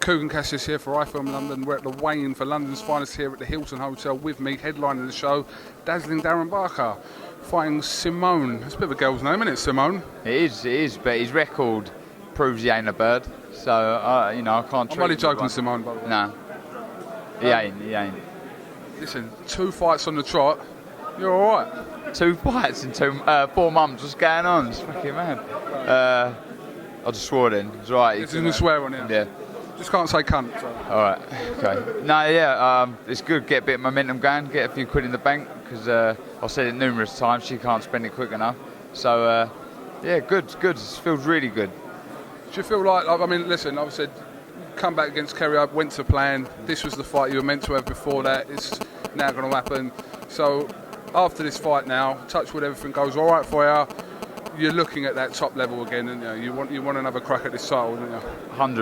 KUGAN CASSIUS here for iFILM London. We're at the weigh-in for London's finest here at the Hilton Hotel. With me, headlining the show, dazzling Darren Barker, fighting Simone. It's a bit of a girl's name, isn't it, Simone? It is, but his record proves he ain't a bird. So, you know, I can't treat I'm only joking, Simone, by the way. No, he ain't. Listen, 2 fights on the trot. You're all right. 2 fights in 4 months. What's going on? It's fucking mad. I just swore then. It's right. This isn't a swear on here. Yeah. Just can't say cunt. So. All right. Okay. No, yeah. It's good. Get a bit of momentum going. Get a few quid in the bank because I've said it numerous times. She can't spend it quick enough. So yeah, good. It feels really good. Do you feel like I mean, listen, I've said, come back against Kerry, I went to plan. This was the fight you were meant to have before that. It's now going to happen. So after this fight now, touch wood, everything goes all right for you. You're looking at that top level again, and you want another crack at this title, don't you?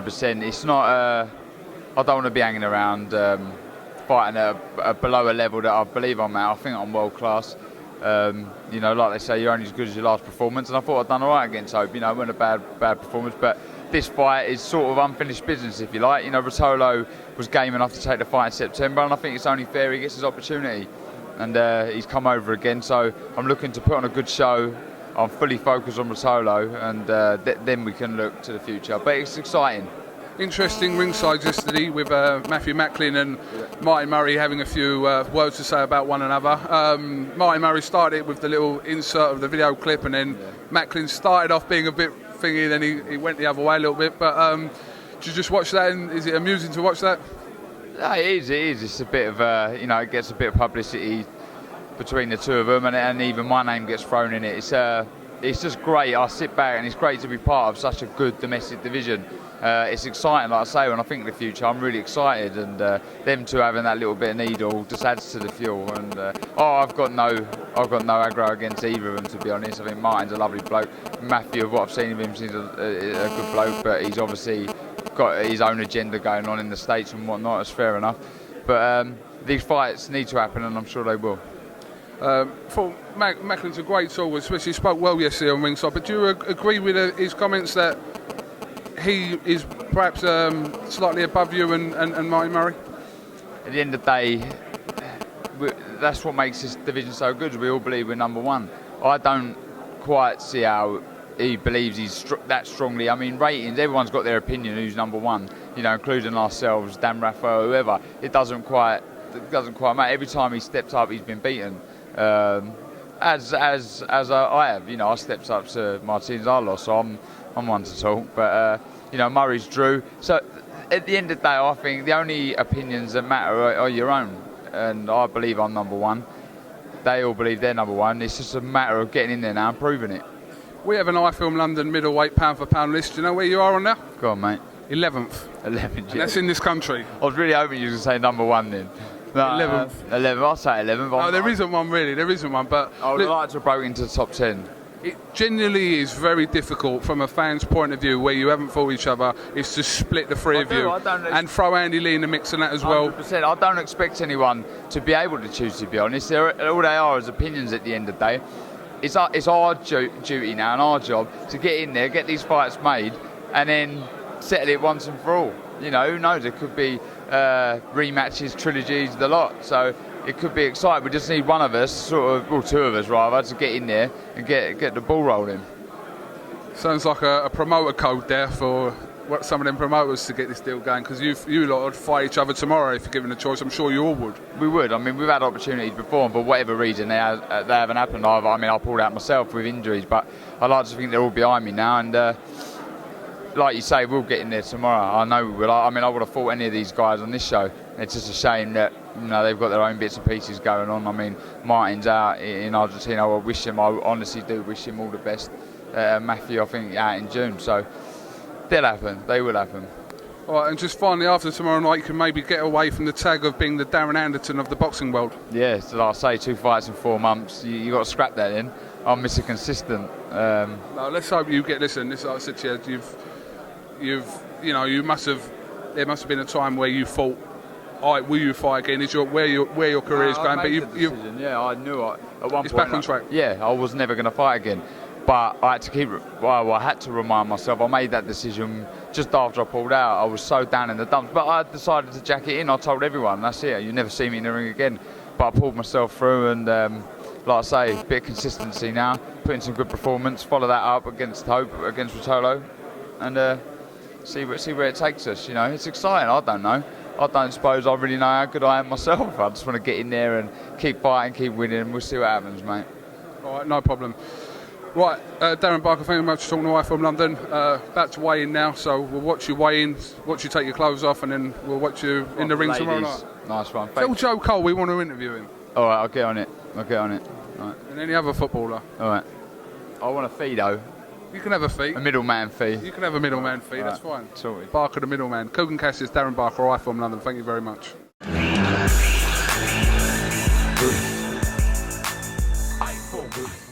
100%. It's not. I don't want to be hanging around fighting at below a level that I believe I'm at. I think I'm world class. You know, like they say, you're only as good as your last performance, and I thought I'd done all right against Hope. You know, it wasn't a bad performance, but this fight is sort of unfinished business, if you like. You know, ROTOLO was game enough to take the fight in September, and I think it's only fair he gets his opportunity. And he's come over again, so I'm looking to put on a good show. I'm fully focused on ROTOLO, and then we can look to the future. But it's exciting. Interesting ringside yesterday with Matthew Macklin and Martin Murray having a few words to say about one another. Martin Murray started with the little insert of the video clip, and then Macklin started off being a bit thingy, then he went the other way a little bit. But did you just watch that, and is it amusing to watch that? No, it is. It's a bit of, you know, it gets a bit of publicity between the two of them, and even my name gets thrown in it. It's just great. I sit back, and it's great to be part of such a good domestic division. It's exciting, like I say, when I think of the future, I'm really excited, and them two having that little bit of needle just adds to the fuel. And I've got no aggro against either of them, to be honest. I think Martin's a lovely bloke. Matthew, of what I've seen of him, seems a good bloke, but he's obviously got his own agenda going on in the States and whatnot. It's fair enough, but these fights need to happen, and I'm sure they will. Macklin's a great talker, especially he spoke well yesterday on ringside. But do you agree with his comments that he is perhaps slightly above you and Martin Murray? At the end of the day, that's what makes this division so good. We all believe we're number one. I don't quite see how he believes he's that strongly. I mean, ratings, everyone's got their opinion who's number one, you know, including ourselves, Dan Raphael, whoever. It doesn't quite matter. Every time he steps up, he's been beaten. As I have, you know, I stepped up to Martinez, I lost, so I'm one to talk. But you know, Murray's Drew. So at the end of the day, I think the only opinions that matter are your own, and I believe I'm number one. They all believe they're number one. It's just a matter of getting in there now and proving it. We have an iFILM London middleweight pound for pound list. Do you know where you are on now? Go on, mate. 11th. 11th. And that's in this country. I was really hoping you were going to say number one then. No, 11th. 11th. I'll say 11th. No, there isn't one really. There isn't one. But I would like to have broken into the top 10. It genuinely is very difficult from a fan's point of view, where you haven't fought each other, is to split the three of you and throw Andy Lee in the mix and that as well. 100%. I don't expect anyone to be able to choose, to be honest. All they are is opinions at the end of the day. It's our duty now and our job to get in there, get these fights made, and then settle it once and for all. You know, who knows? It could be rematches, trilogies, the lot. So it could be exciting. We just need one of us, well, two of us rather, to get in there and get the ball rolling. Sounds like a promoter code there for some of them promoters to get this deal going, because you lot would fight each other tomorrow if you're given a choice. I'm sure you all would. We would. I mean, we've had opportunities before, and for whatever reason they haven't happened. I pulled out myself with injuries, but I like to think they're all behind me now, and like you say, we'll get in there tomorrow. I know we will. I mean, I would have fought any of these guys on this show. It's just a shame that, you know, they've got their own bits and pieces going on. I mean, Martin's out in Argentina. I honestly do wish him all the best. Matthew, I think, out in June. So they'll happen. They will happen. All right, and just finally, after tomorrow night, you can maybe get away from the tag of being the Darren Anderton of the boxing world. Yeah, so like I say, 2 fights in 4 months. You got to scrap that in. I'm Mr. Consistent. No, let's hope you get. Listen, this, like I said to you, there must have been a time where you thought, all right, will you fight again? Where your career is going? But yeah, I knew at one point. It's back on track. Yeah, I was never going to fight again. But I had to I had to remind myself. I made that decision just after I pulled out, I was so down in the dumps. But I decided to jack it in. I told everyone, that's it. You never see me in the ring again. But I pulled myself through, and like I say, a bit of consistency now. Put in some good performance. Follow that up against Hope, against ROTOLO, and see where it takes us. You know, it's exciting. I don't know. I don't suppose I really know how good I am myself. I just want to get in there and keep fighting, keep winning, and we'll see what happens, mate. All right, no problem. Right, Darren Barker, thank you very much for talking to iFILM London. About to weigh in now, so we'll watch you weigh in, watch you take your clothes off, and then we'll watch you in the ring Ladies. tomorrow night. Nice one. Tell Joe Cole we want to interview him. All right, I'll get on it. All right. And any other footballer. All right. I want a fee, though. You can have a fee. A middleman fee. You can have a middleman fee, All that's right. fine. Sorted. Barker the middleman. KUGAN, CASSIUS, Darren Barker, iFILM London. Thank you very much. iFILM.